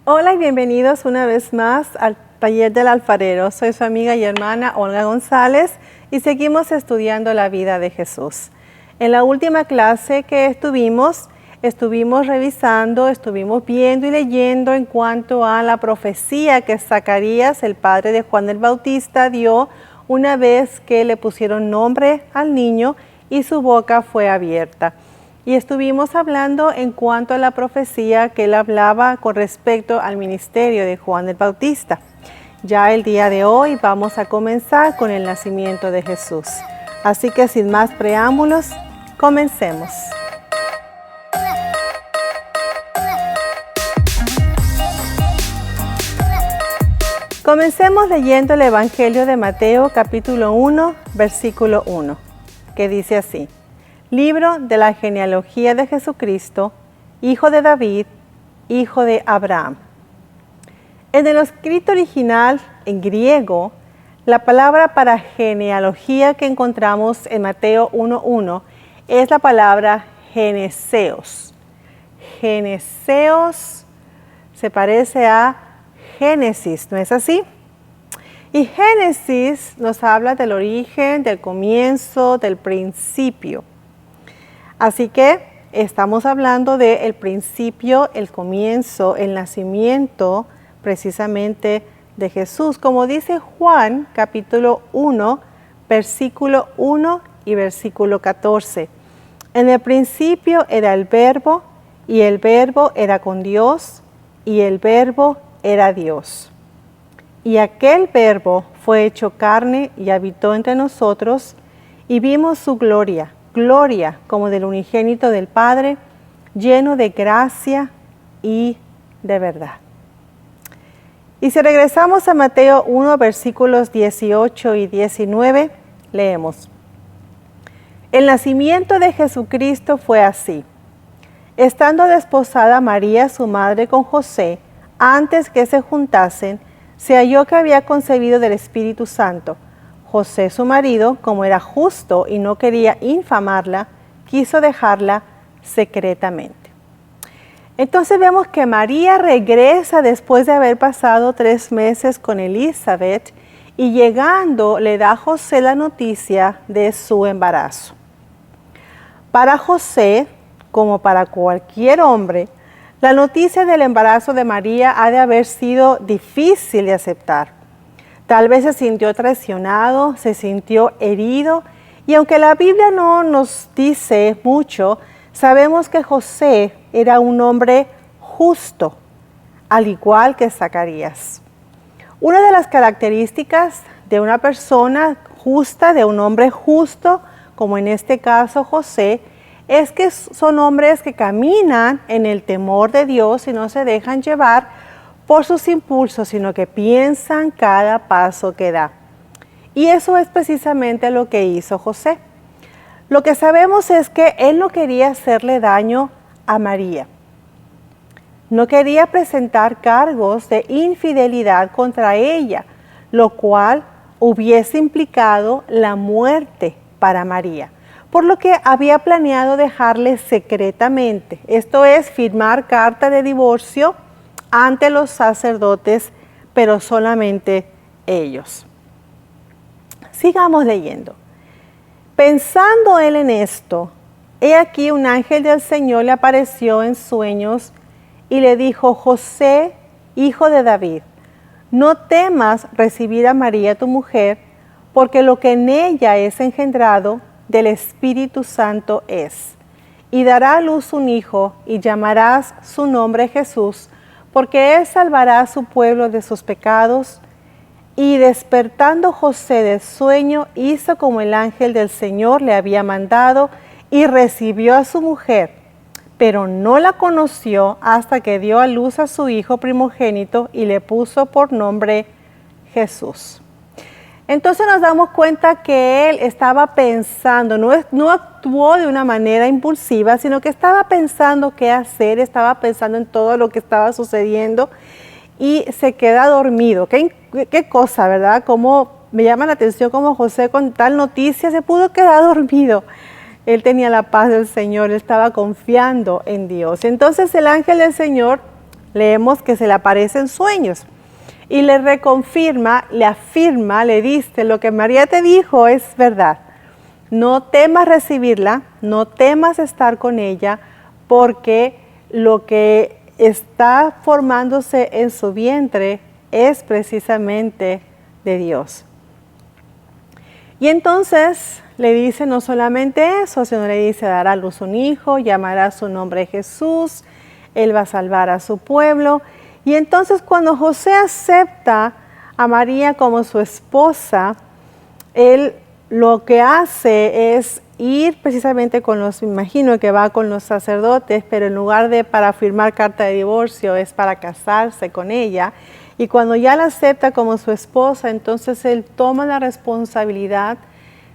Hola y bienvenidos una vez más al Taller del Alfarero. Soy su amiga y hermana Olga González y seguimos estudiando la vida de Jesús. En la última clase que estuvimos revisando, estuvimos viendo y leyendo en cuanto a la profecía que Zacarías, el padre de Juan el Bautista, dio una vez que le pusieron nombre al niño y su boca fue abierta. Y estuvimos hablando en cuanto a la profecía que él hablaba con respecto al ministerio de Juan el Bautista. Ya el día de hoy vamos a comenzar con el nacimiento de Jesús. Así que sin más preámbulos, comencemos. Comencemos leyendo el Evangelio de Mateo capítulo 1, versículo 1, que dice así: Libro de la genealogía de Jesucristo, hijo de David, hijo de Abraham. En el escrito original en griego, la palabra para genealogía que encontramos en Mateo 1:1 es la palabra geneseos. Geneseos se parece a Génesis, ¿no es así? Y Génesis nos habla del origen, del comienzo, del principio. Así que estamos hablando del principio, el comienzo, el nacimiento precisamente de Jesús. Como dice Juan capítulo 1, versículo 1 y versículo 14. En el principio era el Verbo, y el Verbo era con Dios, y el Verbo era Dios. Y aquel Verbo fue hecho carne y habitó entre nosotros, y vimos su gloria como del unigénito del Padre, lleno de gracia y de verdad. Y si regresamos a Mateo 1, versículos 18 y 19, leemos: El nacimiento de Jesucristo fue así. Estando desposada María, su madre, con José, antes que se juntasen, se halló que había concebido del Espíritu Santo. José, su marido, como era justo y no quería infamarla, quiso dejarla secretamente. Entonces vemos que María regresa después de haber pasado 3 meses con Elizabeth y llegando le da a José la noticia de su embarazo. Para José, como para cualquier hombre, la noticia del embarazo de María ha de haber sido difícil de aceptar. Tal vez se sintió traicionado, se sintió herido, y aunque la Biblia no nos dice mucho, sabemos que José era un hombre justo, al igual que Zacarías. Una de las características de una persona justa, de un hombre justo, como en este caso José, es que son hombres que caminan en el temor de Dios y no se dejan llevar por sus impulsos, sino que piensan cada paso que da. Y eso es precisamente lo que hizo José. Lo que sabemos es que él no quería hacerle daño a María. No quería presentar cargos de infidelidad contra ella, lo cual hubiese implicado la muerte para María. Por lo que había planeado dejarle secretamente, esto es, firmar carta de divorcio ante los sacerdotes, pero solamente ellos. Sigamos leyendo. Pensando él en esto, he aquí un ángel del Señor le apareció en sueños y le dijo: José, hijo de David, no temas recibir a María tu mujer, porque lo que en ella es engendrado del Espíritu Santo es. Y dará a luz un hijo y llamarás su nombre Jesús, porque él salvará a su pueblo de sus pecados. Y despertando José del sueño, hizo como el ángel del Señor le había mandado y recibió a su mujer, pero no la conoció hasta que dio a luz a su hijo primogénito y le puso por nombre Jesús. Entonces nos damos cuenta que él estaba pensando, no actuó de una manera impulsiva, sino que estaba pensando qué hacer, estaba pensando en todo lo que estaba sucediendo y se queda dormido. Qué cosa, ¿verdad? Como me llama la atención cómo José con tal noticia se pudo quedar dormido. Él tenía la paz del Señor, él estaba confiando en Dios. Entonces el ángel del Señor Leemos que se le aparece en sueños y le reconfirma, le afirma, le dice, lo que María te dijo es verdad. No temas recibirla, no temas estar con ella, porque lo que está formándose en su vientre es precisamente de Dios. Y entonces le dice no solamente eso, sino le dice, dará a luz un hijo, llamará su nombre Jesús, él va a salvar a su pueblo. Y entonces cuando José acepta a María como su esposa, él lo que hace es ir precisamente con los, me imagino que va con los sacerdotes, pero en lugar de para firmar carta de divorcio es para casarse con ella. Y cuando ya la acepta como su esposa, entonces él toma la responsabilidad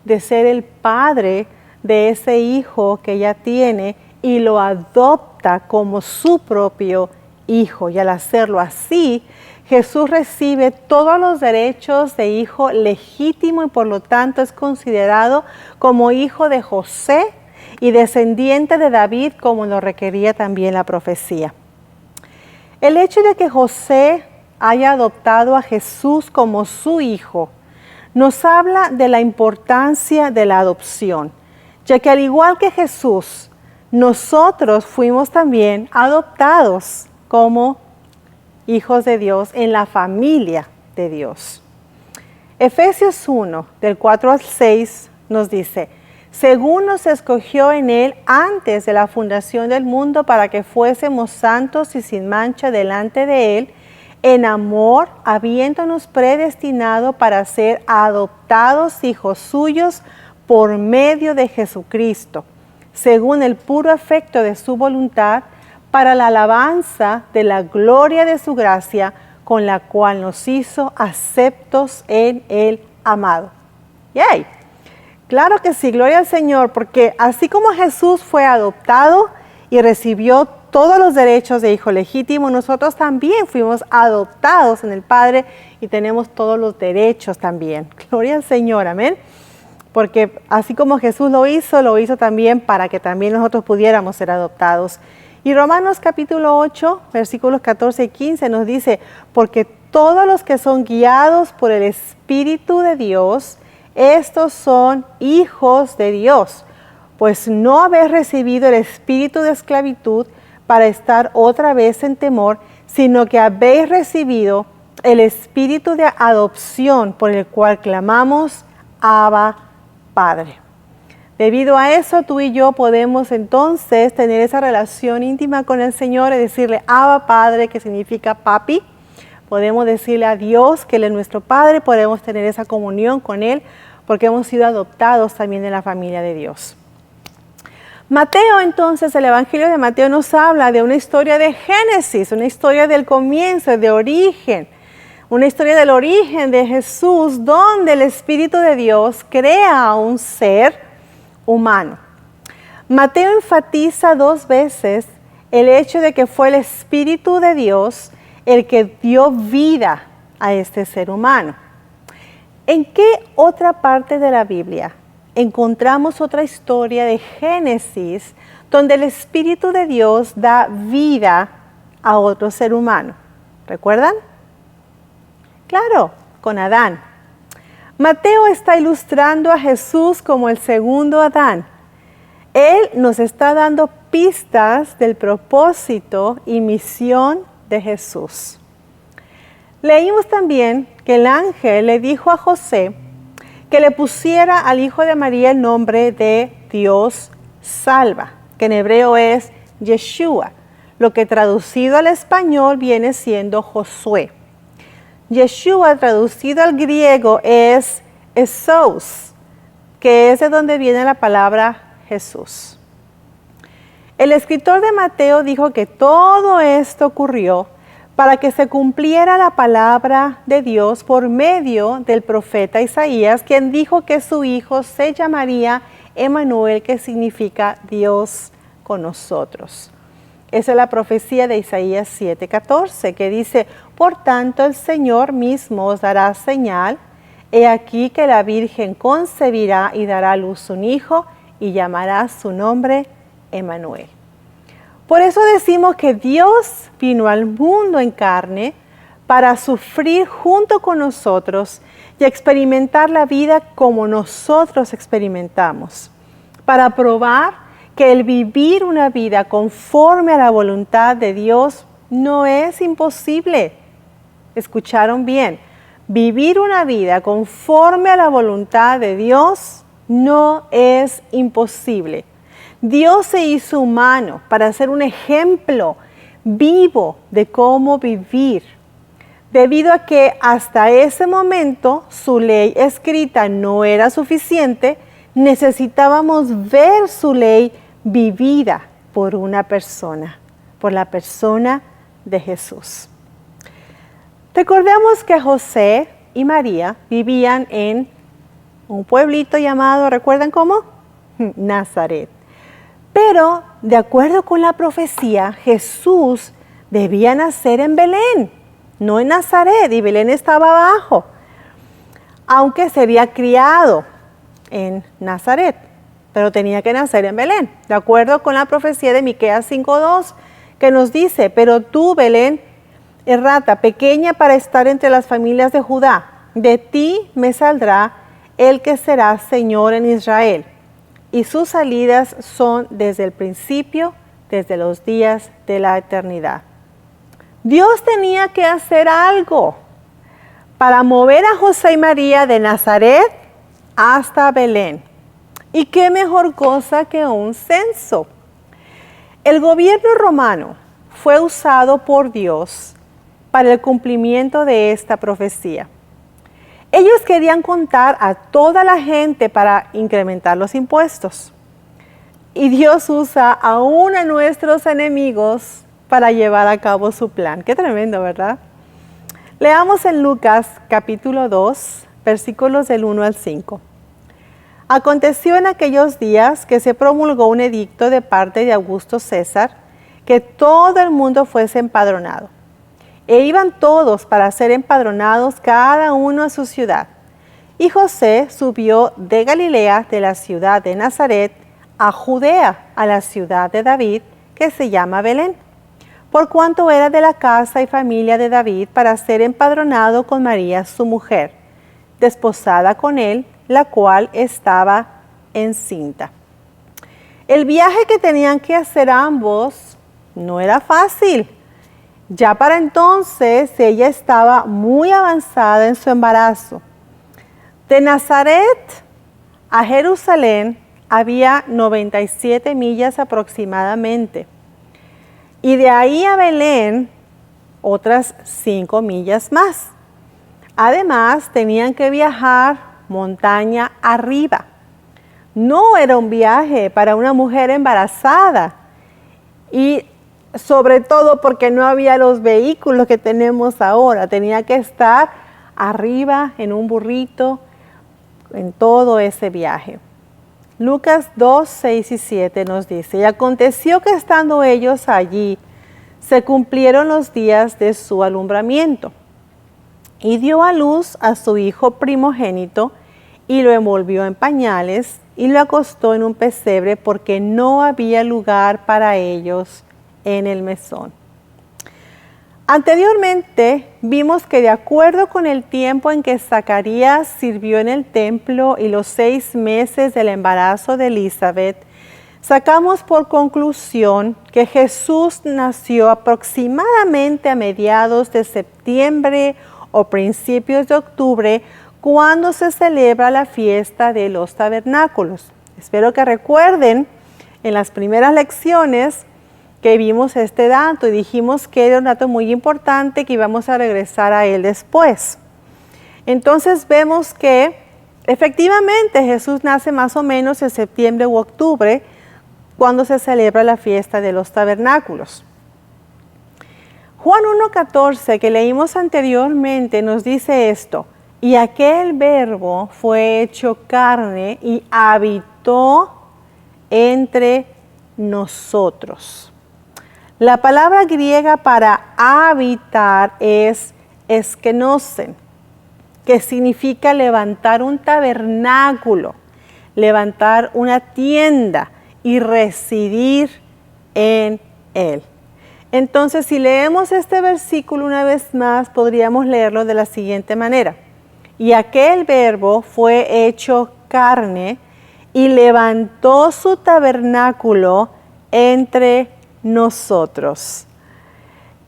de ser el padre de ese hijo que ella tiene y lo adopta como su propio hijo. Y al hacerlo así, Jesús recibe todos los derechos de hijo legítimo y por lo tanto es considerado como hijo de José y descendiente de David, como lo requería también la profecía. El hecho de que José haya adoptado a Jesús como su hijo nos habla de la importancia de la adopción, ya que al igual que Jesús, nosotros fuimos también adoptados como hijos de Dios en la familia de Dios. Efesios 1, del 4 al 6, nos dice, según nos escogió en Él antes de la fundación del mundo para que fuésemos santos y sin mancha delante de Él, en amor, habiéndonos predestinado para ser adoptados hijos suyos por medio de Jesucristo, según el puro afecto de su voluntad, para la alabanza de la gloria de su gracia, con la cual nos hizo aceptos en el amado. ¡Yay! Claro que sí, gloria al Señor, porque así como Jesús fue adoptado y recibió todos los derechos de hijo legítimo, nosotros también fuimos adoptados en el Padre y tenemos todos los derechos también. Gloria al Señor, amén. Porque así como Jesús lo hizo también para que también nosotros pudiéramos ser adoptados. Y Romanos capítulo 8, versículos 14 y 15 nos dice, porque todos los que son guiados por el Espíritu de Dios, estos son hijos de Dios, pues no habéis recibido el espíritu de esclavitud para estar otra vez en temor, sino que habéis recibido el espíritu de adopción por el cual clamamos, Abba, Padre. Debido a eso, tú y yo podemos entonces tener esa relación íntima con el Señor y decirle Abba, Padre, que significa papi. Podemos decirle a Dios que Él es nuestro Padre, podemos tener esa comunión con Él porque hemos sido adoptados también en la familia de Dios. Mateo, entonces, el Evangelio de Mateo nos habla de una historia de Génesis, una historia del comienzo, de origen, una historia del origen de Jesús, donde el Espíritu de Dios crea a un ser humano. Mateo enfatiza 2 veces el hecho de que fue el Espíritu de Dios el que dio vida a este ser humano. ¿En qué otra parte de la Biblia encontramos otra historia de Génesis donde el Espíritu de Dios da vida a otro ser humano? ¿Recuerdan? Claro, con Adán. Mateo está ilustrando a Jesús como el segundo Adán. Él nos está dando pistas del propósito y misión de Jesús. Leímos también que el ángel le dijo a José que le pusiera al hijo de María el nombre de Dios salva, que en hebreo es Yeshua, lo que traducido al español viene siendo Josué. Yeshua traducido al griego es Esos, que es de donde viene la palabra Jesús. El escritor de Mateo dijo que todo esto ocurrió para que se cumpliera la palabra de Dios por medio del profeta Isaías, quien dijo que su hijo se llamaría Emmanuel, que significa Dios con nosotros. Esa es la profecía de Isaías 7:14, que dice, por tanto el Señor mismo os dará señal, he aquí que la Virgen concebirá y dará a luz un hijo y llamará su nombre Emmanuel. Por eso decimos que Dios vino al mundo en carne para sufrir junto con nosotros y experimentar la vida como nosotros experimentamos, para probar que el vivir una vida conforme a la voluntad de Dios no es imposible. ¿Escucharon bien? Vivir una vida conforme a la voluntad de Dios no es imposible. Dios se hizo humano para ser un ejemplo vivo de cómo vivir. Debido a que hasta ese momento su ley escrita no era suficiente, necesitábamos ver su ley vivida por una persona, por la persona de Jesús. Recordemos que José y María vivían en un pueblito llamado, ¿recuerdan cómo? Nazaret. Pero, de acuerdo con la profecía, Jesús debía nacer en Belén, no en Nazaret, y Belén estaba abajo, aunque sería criado en Nazaret, pero tenía que nacer en Belén, de acuerdo con la profecía de Miqueas 5:2, que nos dice, pero tú, Belén, Efrata, pequeña para estar entre las familias de Judá, de ti me saldrá el que será Señor en Israel, y sus salidas son desde el principio, desde los días de la eternidad. Dios tenía que hacer algo para mover a José y María de Nazaret hasta Belén. ¿Y qué mejor cosa que un censo? El gobierno romano fue usado por Dios para el cumplimiento de esta profecía. Ellos querían contar a toda la gente para incrementar los impuestos. Y Dios usa aún a nuestros enemigos para llevar a cabo su plan. Qué tremendo, ¿verdad? Leamos en Lucas capítulo 2, versículos del 1 al 5. Aconteció en aquellos días que se promulgó un edicto de parte de Augusto César, que todo el mundo fuese empadronado. E iban todos para ser empadronados cada uno a su ciudad. Y José subió de Galilea, de la ciudad de Nazaret, a Judea, a la ciudad de David, que se llama Belén, por cuanto era de la casa y familia de David, para ser empadronado con María su mujer, desposada con él, la cual estaba encinta. El viaje que tenían que hacer ambos no era fácil. Ya para entonces ella estaba muy avanzada en su embarazo. De Nazaret a Jerusalén había 97 millas aproximadamente. Y de ahí a Belén, otras 5 millas más. Además, tenían que viajar montaña arriba. No era un viaje para una mujer embarazada. Y sobre todo porque no había los vehículos que tenemos ahora. Tenía que estar arriba en un burrito en todo ese viaje. Lucas 2, 6 y 7 nos dice, y aconteció que estando ellos allí, se cumplieron los días de su alumbramiento. Y dio a luz a su hijo primogénito, y lo envolvió en pañales, y lo acostó en un pesebre, porque no había lugar para ellos en el mesón. Anteriormente vimos que de acuerdo con el tiempo en que Zacarías sirvió en el templo y los 6 meses del embarazo de Elizabeth, sacamos por conclusión que Jesús nació aproximadamente a mediados de septiembre o principios de octubre, cuando se celebra la fiesta de los tabernáculos. Espero que recuerden en las primeras lecciones que vimos este dato y dijimos que era un dato muy importante que íbamos a regresar a él después. Entonces vemos que efectivamente Jesús nace más o menos en septiembre u octubre, cuando se celebra la fiesta de los tabernáculos. Juan 1:14, que leímos anteriormente, nos dice esto, y aquel verbo fue hecho carne y habitó entre nosotros. La palabra griega para habitar es eskenosen, que significa levantar un tabernáculo, levantar una tienda y residir en Él. Entonces, si leemos este versículo una vez más, podríamos leerlo de la siguiente manera. Y aquel verbo fue hecho carne y levantó su tabernáculo entre nosotros.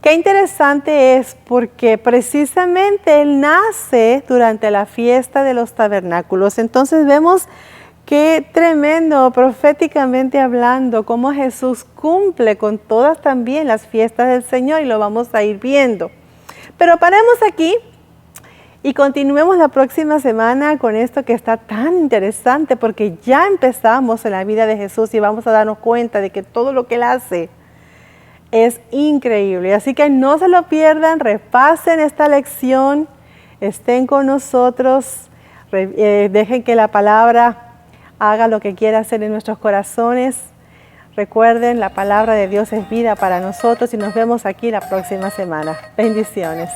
Qué interesante es porque precisamente Él nace durante la fiesta de los tabernáculos. Entonces vemos qué tremendo, proféticamente hablando, cómo Jesús cumple con todas también las fiestas del Señor y lo vamos a ir viendo. Pero paremos aquí y continuemos la próxima semana con esto que está tan interesante porque ya empezamos en la vida de Jesús y vamos a darnos cuenta de que todo lo que Él hace es increíble. Así que no se lo pierdan, repasen esta lección, estén con nosotros, dejen que la palabra haga lo que quiera hacer en nuestros corazones. Recuerden, la palabra de Dios es vida para nosotros y nos vemos aquí la próxima semana. Bendiciones.